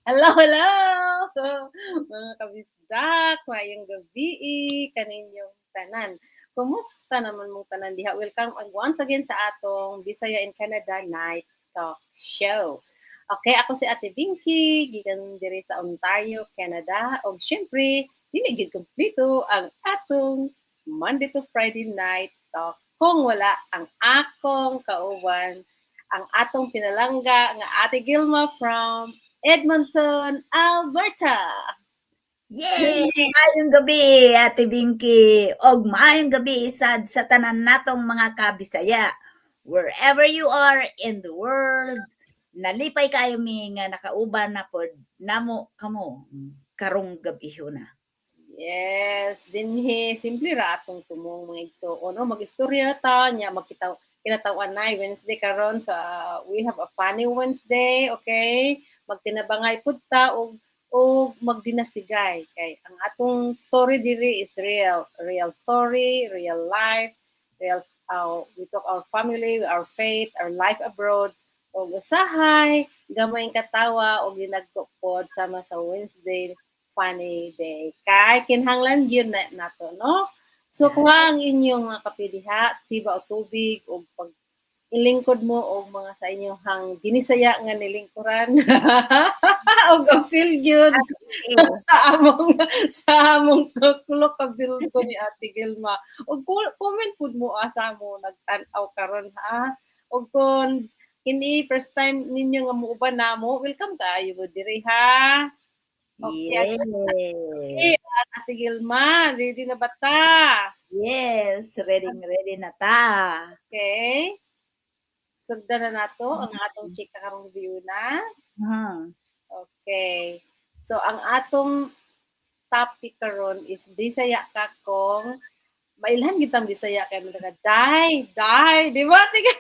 Hello, hello! Mga kabisdak, maayong gabi kaninyong tanan. Kumusta naman mong tanan diha? Welcome once again sa atong Bisaya in Canada Night Talk Show. Okay, ako si Ate Binky, gikan diri sa Ontario, Canada. O syempre, dili gid kumpleto ang atong Monday to Friday Night Talk kung wala ang akong kauban, ang atong pinalangga nga Ate Gilma from Edmonton, Alberta. Yay! Maayong gabi, Ate Binky. Og maayong gabi sad sa tanan natong mga kabisaya. Wherever you are in the world, nalipay kayo mi nga nakauban na pod namo kamo karong gabi na. Yes, dinhi simple ra atong tumong mga igsoon. No, mag-istorya ta nya magkitaw kinatawan na Wednesday karon sa we have a funny Wednesday, okay? Magtinabangay pud ta og magdinasigay kay ang atong story diri is real story, real life, real we talk our family, our faith, our life abroad og usahay gamay katawa og ginagtukod sama sa Wednesday funny day. Kay kinahanglan yun nato, no? So, kuha ang inyong mga kapiliha, tiba o tubig, o pag ilingkod mo o mga sa inyong hang ginisaya nga nilingkuran o ga-feel yun sa among kulok ka build ko ni Ate Gilma. O comment pud mo asa mo nagtan-aw karon ha. O kung kini first time ninyo nga muuban namo, welcome kaayo mo diri ha. Okay, Yes. Ate Gilma, ready na ba ta? Yes, ready na ta. Okay. Sugdan na nato ang atong chika karong view na. Okay. So, ang atong topic karon is Bisaya ka kong mailhan kitang Bisaya kay mo daga die, di ba? Tige.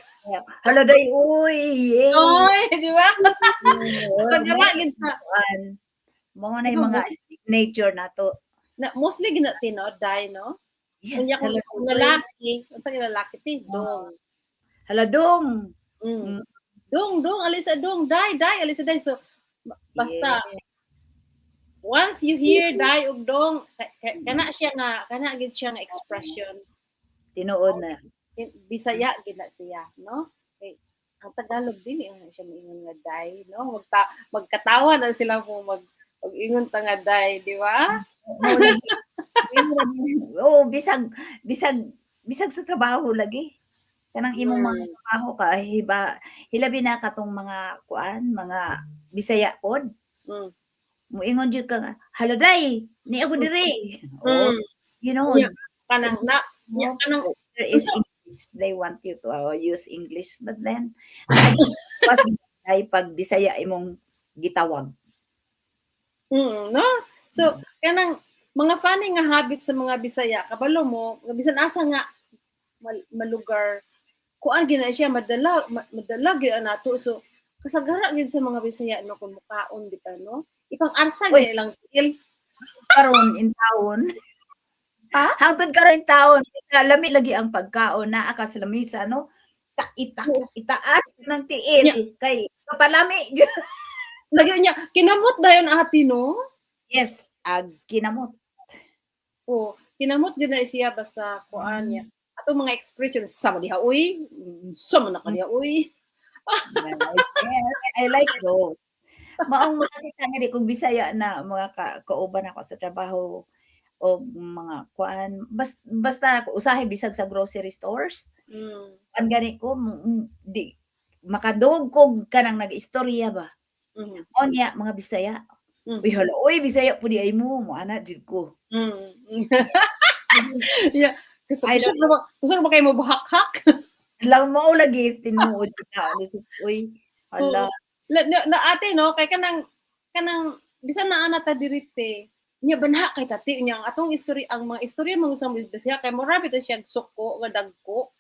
Hello day uy. Oy, di ba? Sa gala gid sa mga na yung mga signature nato. Na mostly ginatino die, no? Yes, kung lalaki, unsa lalaki ti dong. Haladong. Dong, alisa dong, die, alisa die. So, basta, once you hear die og dong, kana gid siya nga expression. Tinuod na. Bisaya gid na siya, no? Okay. Ang Tagalog din siya moingon nga die, no? Magkatawa na sila po ingon ta nga die, di ba? Bisag sa trabaho lagi. Kanang imong mga trabaho ka hilabi na katong mga mga Bisaya pod. Moingon jud ka haladay ni ako diri. You know, kanang there is English. They want you to use English, but then ay pag Bisaya imong gitawag. No? So, kanang mga funny nga habit sa mga Bisaya, kabalo mo, bisan asa nga malugar, kuan gina siya madala gyud nato. So, kasagara gid sa mga Bisaya no kung mukaon bitaw no. Ipang-arsa gyud ilang til karon in town. Hangtod karon in town, lami lagi ang pagkaon naa ka sa lamisa no. Itaas ng tiil kay kapalami. Lagi niya kinamot dayon ati no? Yes, kinamot. Kinamot gid na siya basta kuan niya. Ato mga expression sama diha uy, sama na kaniya uy. Yes, I like those. Maong makita nga di kung Bisaya na mga kauban ako sa trabaho o mga kuan basta usahay bisag sa grocery stores. Ang gani ko di makadog kog kanang nag-istorya ba. O niya mga Bisaya. Hala, oy Bisaya pud ay mo ana jud ko. Yeah. Gusto mo kayo mo bahak-hak? Lang mo lagi tinuod na uy. Hala. Na ate no kay kanang bisan naa na ta dirite. Nya banha kay tati nya atong istorya ang mga istorya mga usang Bisaya kay mo rabi ta siya suko nga dagko.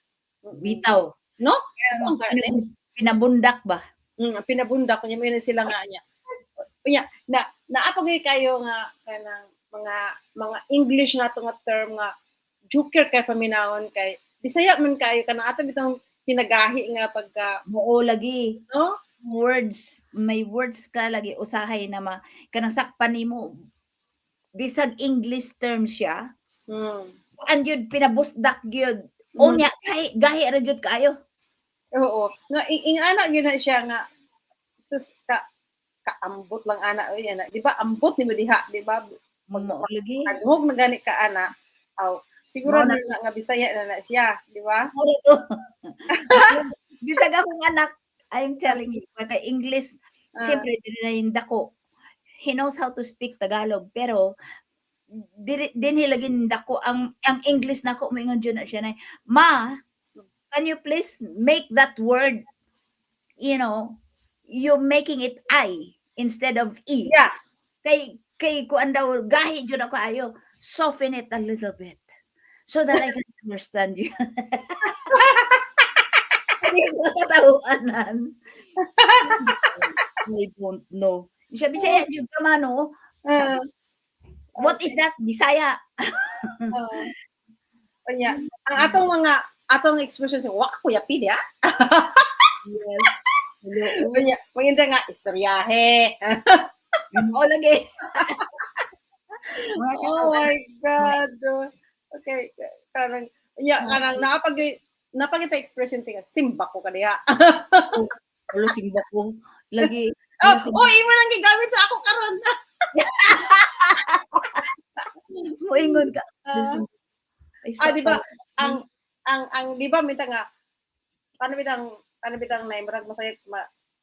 Bitaw. No? Pinabundak ba? Pinabundak nya may sila nga nya. Unya naapagay kayo nga kanang mga English nato nga term nga joker kay paminawon kay Bisaya man kayo kanang ato bitong pinagahi nga pagka Oo lagi. no may words ka lagi usahay na kanang sakpan nimo bisag English term siya, Hmm. kuan gyud pinabusdak gyud. Mhm. Unya gahi ra jud kaayo. Oo. Nga ingana gyud na siya nga sus kaambot lang ana oy ana. Di ba ambot nimo diha, di ba? Pag Mao lagi. paghug na gani ka ana, aw siguro Mao na na nga Bisaya na siya, di ba? mao na to. Bisag akong anak, I'm telling you, pagka English, Ah, siyempre dili na yung dako. He knows how to speak Tagalog, pero dinhi lagi nindako ang English nako moingon jud na siya na, "Ma, can you please make that word, you know, you making it I instead of E." yeah. Kay kuan daw gahi jud ako ayo, soften it a little bit so that I can understand you. Hindi ko katawanan. I don't know. Siya, "Bisaya jud ka man, oh." Ah, Sabi, "What is okay. that?" "Bisaya." Oo. Unya, ang atong expression sa wa ko yapi dia. Yes. Hello. Unya, manginta nga istoryahe. Mao lagi. Mga Oh katawan my mga God. Okay, karang ya kanang mga napagita expression tinga simba ko kaniya. oh, hala simba ko. Lagi Oh, hala simba. oy imo lang gigamit sa ako karon. Moingon ka, hala Ah, simba. Ay sa di ba pala ang ni. di ba minta nga paano bitang naimrag masakit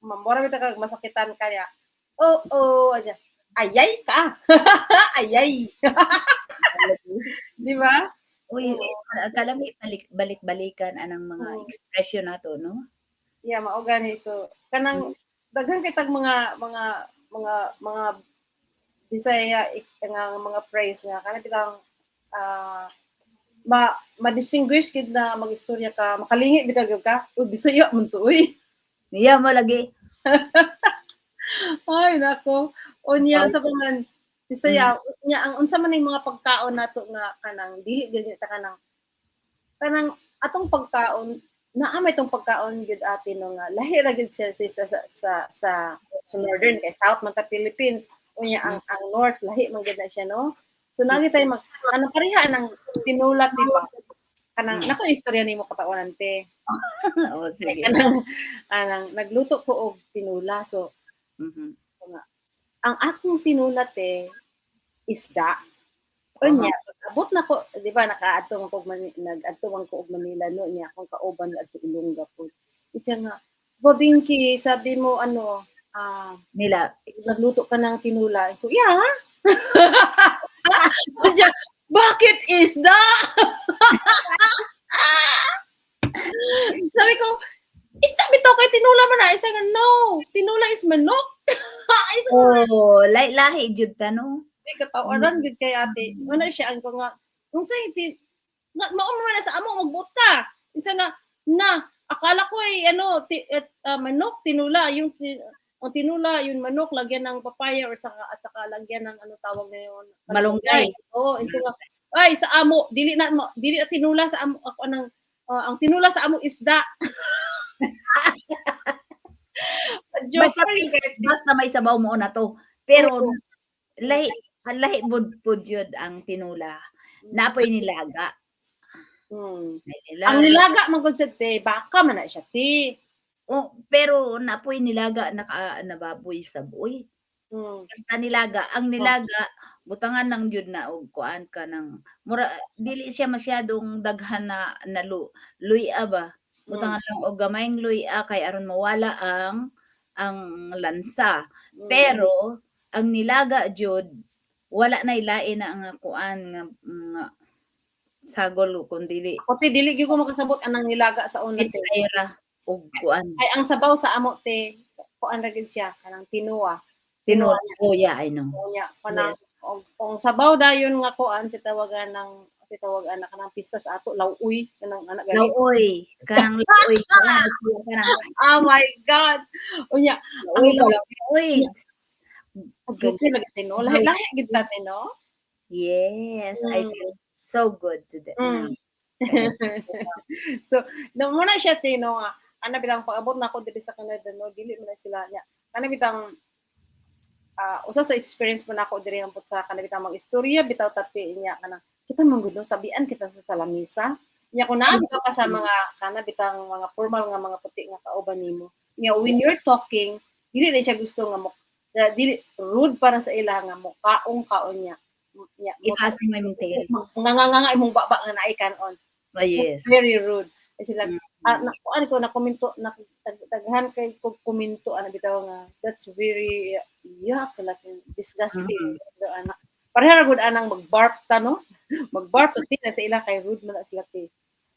mura bitaw kag masakitan kaya. Oo, aja. Ayay ka. Ayay. Di ba? Uy, Oo. kalami balik-balikan anang mga Oo. expression nato, no? Yeah, mao gani. So kanang daghan kitag mga Bisaya nga mga phrase nga kana bitang ah ma-distinguish gid na mag-istorya ka, makalingi bitaw gyud ka. Uy, Bisaya man to uy. Iya mo lagi. Ay nako. Unya Wow. sa paman Bisaya nya ang unsa man ning mga pagkaon nato nga kanang dili gyud ta kanang atong pagkaon naa may tong pagkaon gyud atin no nga lahi ra gyud siya sa northern kay south man ta Philippines. Unya ang north lahi man gyud na siya no. So lagi tayo anong pareha ng tinulat di ba? Kanang nako istorya nimo katawanan te. Oh, Kay sige. kanang nagluto ko og tinula so Mhm. nga ang akong tinula te isda. Aha. Unya abot na ko 'di ba nakaadto man ko nag-adto man ko og Manila no niya akong kauban adto Ilongga pod. Siya nga, "Babingki sabi mo ano, Nila. nagluto ka ng tinula." Ko, "Yeah." Siya, "Bakit isda?" Sabi ko, "Isda bitaw kay tinula man na." Siya nga, "No, tinula is manok." Ay Oh, lahi jud ta, no? may katawanan gud kay ate. Una siya ang ko nga, "Unsay mao man na sa amo magbuot ka." Unsa nga, "Na, akala ko ay ano manok tinula yung ang tinula yung manok lagyan ng papaya or saka lagyan ng ano tawag na yun, Malunggay. malunggay." Oo, ito nga, "Ay sa amo dili na tinula sa amo ako ng ang tinula sa amo isda." Joke lang guys. Basta may sabaw mo na 'to. Pero Oo. lahi lahi pud jud ang tinula. Napoy nilaga, Hmm. may Ang nilaga. nilaga man gud sa te, baka man na siya te. Oh, pero napoy nilaga na baboy saboy. Hmm. Basta nilaga, ang Oh, nilaga butangan lang jud na og kuan ka ng mura dili siya masyadong daghan na luya ba. hmm, Butangan lang og gamayng luya kay aron mawala ang lansa. hmm. Pero ang nilaga jud wala nay lain na nga kuan nga sagol kun dili Ako te dili gyud ko makasabot anang nilaga sa una te. pitsayra ug kuan Ay ang sabaw sa amo te, kuan ra gid siya kanang tinuwa. Tinuwa tinola. niya Oh, yeah, I know. niya kanang Yes. og sabaw dayon nga kuan si tawagan na kanang pista sa ato lawuy kanang ana gani. Lauoy, kanang lauoy kanang Oh my God! Unya ang lauoy ka lang, uy. unya Ganyan. okay lagi tino lahi-lahi gid ta no? Yes, I Mm, feel so good today now. mm. Kaya So, nung muna siya tino nga, kana bitang pag-abot nako diri sa Canada no, dili man na sila nya. Kana bitang usa sa experience po nako diri ang sa kana bitang mag-istorya bitaw tati niya kana kita manggulo tabian kita sa salamisa. Nya kung naa bitaw ka sa mga kana bitang mga formal nga mga puti nga kauban nimo. Nya when you're talking, dili na siya gusto nga mo dili rude para sa ila nga mo kaong niya. Nya Itaas mo imong tail. nga imong baba nga naay kanon. Yes. Very rude. Kasi sila Mm. nakuan ko na komento na daghan kay ko komento ana bitaw nga that's very yuck like disgusting. Ana pareha ra gud anang mag-bark ta no. Mag-bark pati na sa ila kay rude man na sila kay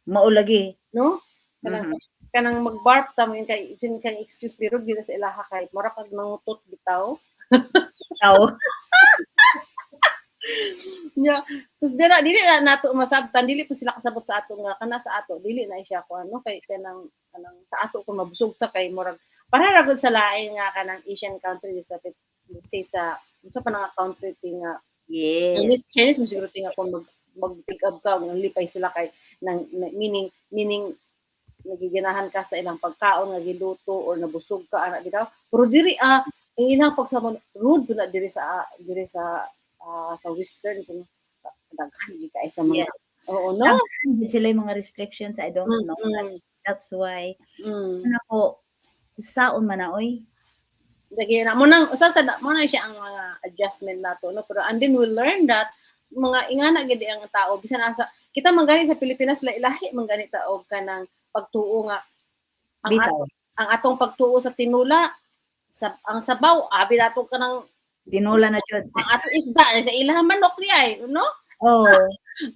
Mao lagi. no. Kanang mag-bark ta mo kay kan excuse me rude gid sa ilaha kay mura kag nangutot bitaw. Tao. Nya sus dili na nato masabtan dili po sila kasabot sa ato nga kana sa ato dili na siya ko ano kay kanang sa ato kung mabusog ta kay murag para ra gud sa lain nga kanang Asian country sa let's say sa unsa pa nga country nga Yes. Chinese mo siguro tinga kung mag-pick up ka ng lipay sila kay meaning nagiginahan ka sa ilang pagkaon nga giluto or nabusog ka ana bitaw pero diri ilang pagsamon rude na diri sa western kung daghan di kay sa mga Yes. oo no Daghan gid sila yung mga restrictions, I don't know. That's why nako saon man na oy. Lagi na mo nang usa sa mo na siya ang mga adjustment nato no pero and then we learn that mga ingana gid ang tao bisan asa kita manggani sa Pilipinas lahi manggani ta og kanang pagtuo nga ang atong pagtuo sa tinula ang sabaw abi nato kanang tinula na jud. Ang ato isda sa ilang manok niya no? Oh,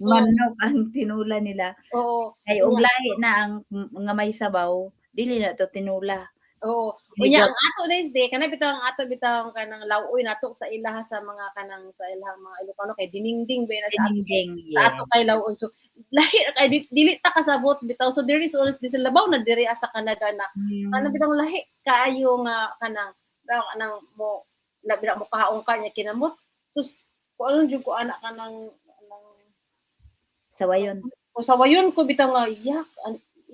manok ang tinula nila. Oo. Kay og lahi na ang nga may sabaw, dili na to tinula. Oo. Unya ang ato day kana bitaw ang ato bitaw kanang lauoy nato sa ilaha sa mga kanang sa ilang mga Ilocano kay diningding ba na sa ato kay lauoy so lahi kay dili ta kasabot bitaw so there is always this labaw na diri sa Canada na kana bitaw lahi kaayo nga kanang mo labira mo kahaong ka niya kinamot sus ko ano jud ko anak kanang sawayon. O sawayon ko bitaw nga yak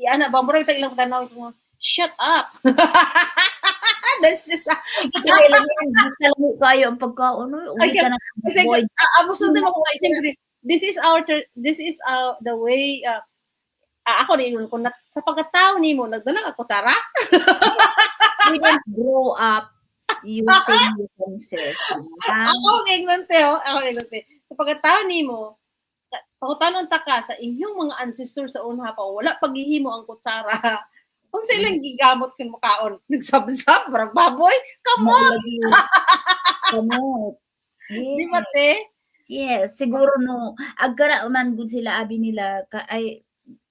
ana ba mo bitaw ilang tanaw ko shut up. That's just kayo ang pagkaon uwi ka na avoid. Abuso din mo kay siyempre this is the way ako rin kung sa pagkatao nimo nagdala ka kutsara. We didn't grow up using utensils. Ako ignorante sa pagkatao nimo pangutanon ta ka sa inyong mga ancestors sa unha pa wala paghihimo ang kutsara. Kung silang gigamot kun makaon, nagsabsab, barang baboy, kamot! Kamot. Yes. Di ba, te? Yes, siguro no. Agkara man gud sila abi nila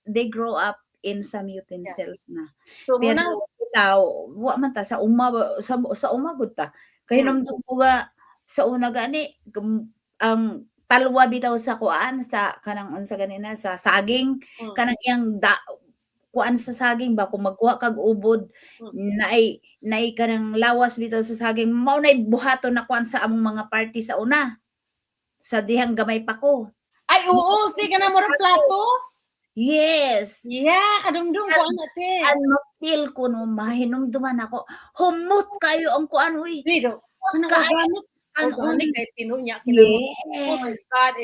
they grow up in some utensils na. So, pero bitaw, wa man ta sa uma gud ta. Kay namdum ko nga sa una gani ang palwa bitaw sa kuan sa kanang unsa ganina sa saging kanang iyang kuan sa saging ba kung magkuha kag ubod naay kanang lawas bitaw sa saging mao nay buhaton na kuan sa among mga party sa una sa dihang gamay pa ko ay oo si kana mo plato yes yeah kadumdum ko ana te an ma-feel ko no mahinumduman ako humot kayo ang kuan uy dito organic kay tinunya yes oh my god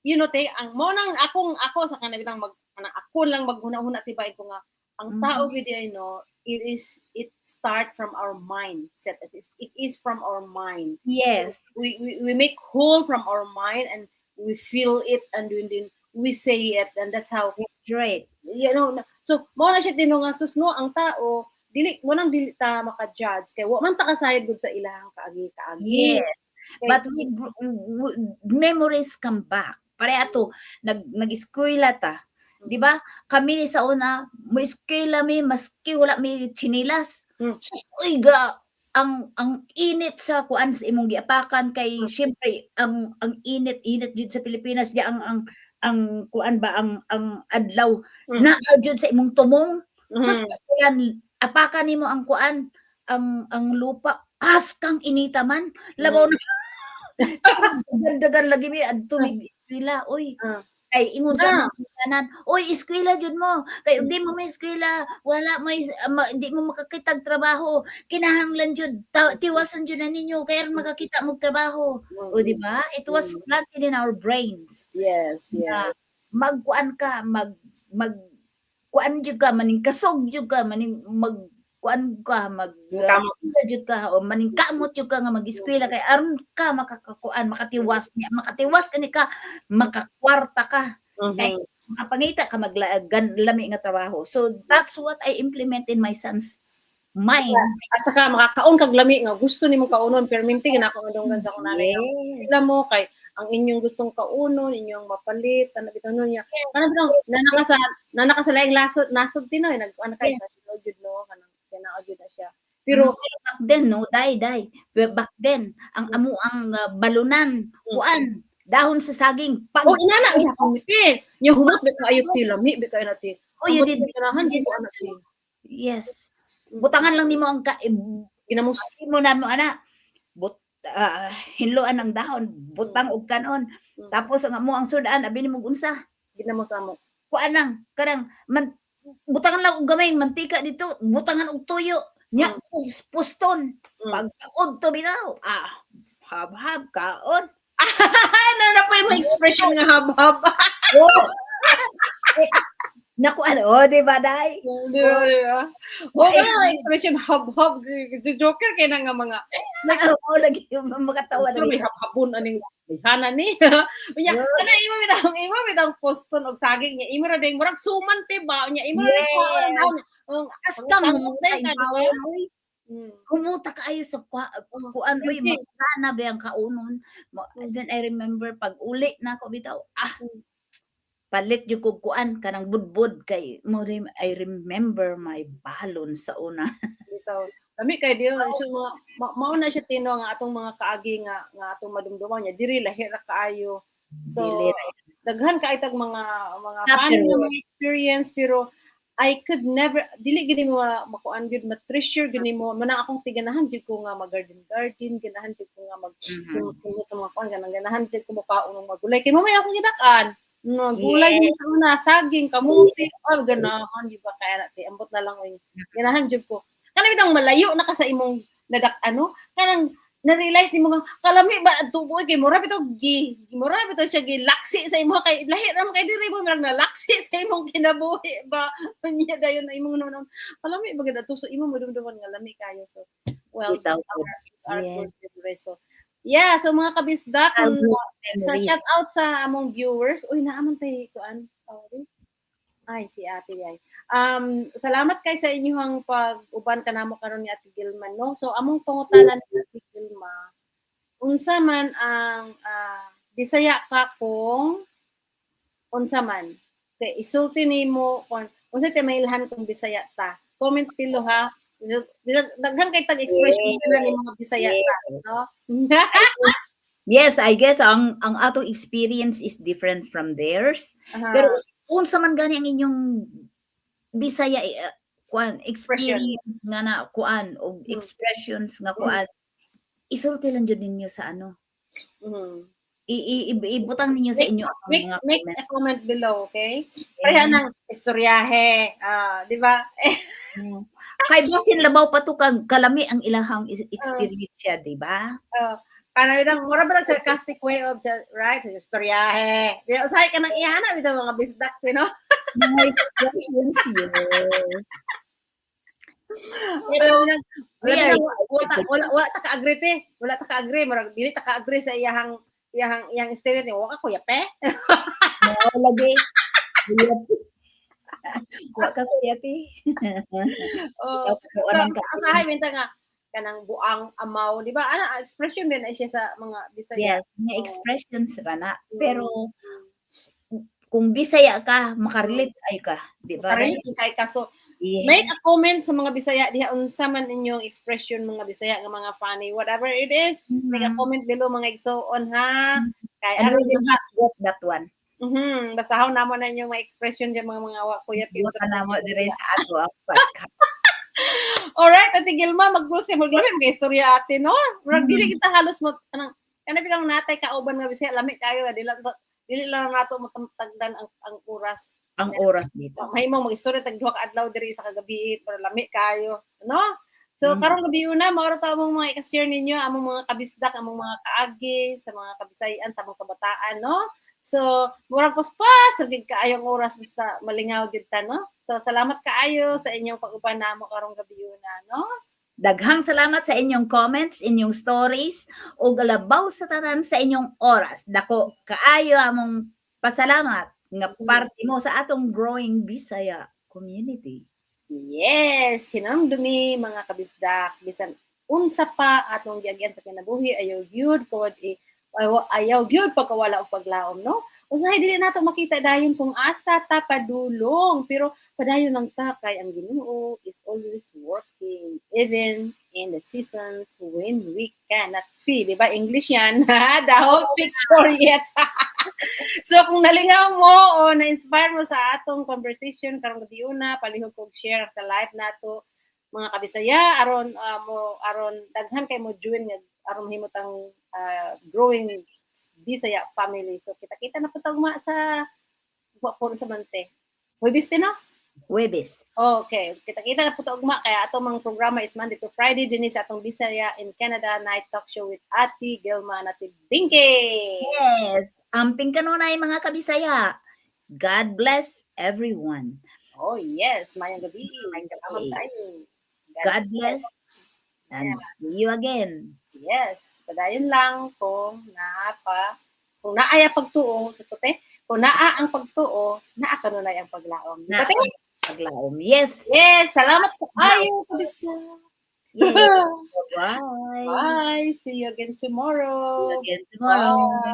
you know te ang mo nang ako sa kanang ako lang maghuna-huna tibay ko nga ang tao gid ay no it start from our mindset it is from our mind yes we make whole from our mind and we feel it and then we say it and that's how it's right you know so mo na siya tinunga sus no ang tao dili mo nang dili ta maka-judge kay wa man ta kasayod gud sa ilahang kaagi yes okay. But memories come back pare ato nag-eskwela ta. Di ba? Kami sa una, mo eskwela mi maski wala mi chinilas. Uy ga ang init sa kuan sa imong giapakan kay syempre ang init jud sa Pilipinas di ang kuan ba ang adlaw na jud sa imong tumong. So yan apakan nimo ang kuan ang lupa kang inita man labaw na dagan lagi mi adto mig eskwela oy Kay ingon sa Na. among tanan, "Oy, eskwela jud mo, kay ug di mo eskwela, wala may di mo makakitag trabaho, kinahanglan jud tiwason jud na ninyo kay aron makakita mo trabaho." O di ba? It was Mm. planted in our brains Yes, na yes. magkuan ka, mag kuan jud ka, maning kasog jud ka, maning kuan ka, Yung kamot. eskwela jud ka o maning kamot jud ka nga mag-eskwela kay aron ka makakakuan, makatiwas kani ka, makakwarta ka, kay Mhm. makapangita ka lami nga trabaho. So that's what I implement in my son's mind. At saka makakaon kag lami nga gusto nimong kaunon perminti ginako nga sa akong nanay nga sila Yes. mo kay ang inyong gustong kaunon, inyong mapalit, ano bitaw nun niya. Kanang bitaw nanaka sa laing nasod tinoy nag-ano kay Yes. sa silo jud no kanang kinaot jud na siya. Pero Pero back then no, day. Back then ang amo ang balunan, kuan, dahon sa saging, oh inana gyapon ti. Nya humot ba kaayo ti lami ba kayo nati. Oh, you Ambot did ganahan jud ko ana ti. yes. Butangan lang nimo ang Ginamos mo na mo ana, hinluan ng dahon, butang og kanon. Tapos ang amo ang sudan, abi nimo unsa? ginamos amo. Kuan lang, kanang butangan lang og gamay mantika dito, butangan og tuyo, nya puston. Pagkaon to bitaw, hab-hab kaon. Ano na po yung expression nga hab-hab. Oh. Naku ano, di ba day? Di ba? O kaya expression hab-hab, joker kay na nga mga Oo, lagi yung makatawa na may hab-habon aning hana ni. Unya, kana imo bitang poston og saging niya. Imo ra ding murag suman ti ba? Unya imo ra daw. Hasta kumuta kaayo sa kuan oy magana ba ang kaunon. Then I remember pag uli na ako bitaw, palit jud kog kuan kanang budbud kay mo I remember my balon sa una. Bitaw. Kami kay diyo so mao na siya tino nga atong mga kaagi nga atong madumduman niya diri lahi ra kaayo. So daghan ka itag mga fun mga experience pero I could never dili gid mo makuan gid ma-treasure gid mo man akong tiganahan jud ko nga mag-garden ganahan jud ko nga simot sa mga kuan ganahan jud ko mokaon ng magulay kay mamay akong gidak-an. No, gulay din sa una, saging, kamuti, ganahan di ba kaya nati ambot na lang oy. Ganahan jud ko. Kana bitang malayo na ka sa imong nadak ano, kanang na-realize nimo nga kalami ba tuboy kay mura bitaw mura bitaw siya gilaksi sa imo kay lahi ra man kay diri mo marag nalaksi sa imong kinabuhi ba unya dayon na imong naman kalami ba gid ato so imo madumduman nga lami kayo so well our so yeah so mga kabisdak sa shout out sa among viewers uy naamon tay kuan ay si Ate Yay. Salamat kay sa inyong pag-uban kanamo karon ni Ate Gilma no. So among pangutanan ni Ate Gilma unsa man ang Bisaya ka kung unsa man. Kay isulti nimo kung unsa tay mailhan kung Bisaya ta. Comment below ha. Daghan kay tag expression sila ni mga Bisaya ta no. Yes, I guess ang atong experience is different from theirs. Pero unsa man gani ang inyong Bisaya kuan experience nga na kuan og expressions nga kuan isulti lang jud ninyo sa ano. Ibutang ninyo sa inyo ang mga make a comment below, okay? Pareha ng istoryahe, di ba? Kay basin labaw pa to kag kalami ang ilahang experience siya, di ba? Kana bitang mura ba sarcastic way of right istoryahe. Di usahay ka nang ihana bitang mga bisdak, no? Mga expressions yun. Wala ta ka-agree te. Wala ta ka-agree, marag dili ta ka-agree sa iyang statement ni wa ka kuya pe. Lagi. Wa ka kuya pe. Usahay minta nga kanang buang amaw, di ba? Ana expression din ay siya sa mga Bisaya. Yes, mga expressions ra na. Pero kung Bisaya ka, makarelate ay ka, di ba? Makarelate kay ka so make a comment sa mga Bisaya diha unsa man inyong expression mga Bisaya nga mga funny whatever it is. Make a comment below mga igsoon ha. Kay ano yung get that one. Basahon namo na inyong mga expression diyan mga kuya Pinto namo dire sa ato ang podcast. Alright, Ate Gilma, mag-browse maglami mga istorya ate, no? Murag dili kita halos mo kanang bitang natay kauban nga Bisaya, lami kayo dili dili lang nato matagdan ang oras. Ang oras dito. Mahimo mag-istorya tag duha ka adlaw diri sa kagabi para lami kayo, no? So Mhm. karong gabi una mao ta among mga i-share ninyo among mga kabisdak, among mga kaagi sa mga Kabisayan sa among kabataan, no? So murag paspas gid kaayong oras basta malingaw gid ta, no? So salamat kaayo sa inyong pag-uban namo karong gabi una, no? Daghang salamat sa inyong comments, inyong stories, ug labaw sa tanan sa inyong oras. Dako kaayo among pasalamat nga parte mo sa atong growing Bisaya community. Yes, hinamdumi mga kabisdak bisan unsa pa atong giagyan sa kinabuhi ayaw gyud pod ayaw gyud pagkawala og paglaom, no? Usahay dili nato makita dayon kung asa ta padulong pero padayon lang ta kay ang Ginoo is always working even in the seasons when we cannot see, di ba? English yan. The whole picture yet. So kung nalingaw mo o na-inspire mo sa atong conversation karong gabi una, palihog kog share sa live nato mga Kabisaya aron aron daghan kay mo join nga aron mahimutang growing Bisaya family. So kita-kita na putag ma sa puro sa Mante. Huwebes din, no? Huwebes. Okay, kita-kita na putag ma kaya atong mga programa is Monday to Friday din sa atong Bisaya in Canada Night Talk Show with Ati Gilma Nati Binky. Yes, amping kanunay mga Kabisaya. God bless everyone. Oh yes, mayang gabi. Mayang gabi. Salamat tayo. God bless and see you again. Yes, padayon lang kung naaya pagtuo, tutote, kung naa ang pagtuo, naa kanunay ang paglaom. Na paglaom. Yes. Yes, salamat po kayo, kabisda. Yes. Bye. Bye. See you again tomorrow. See you again tomorrow. Bye.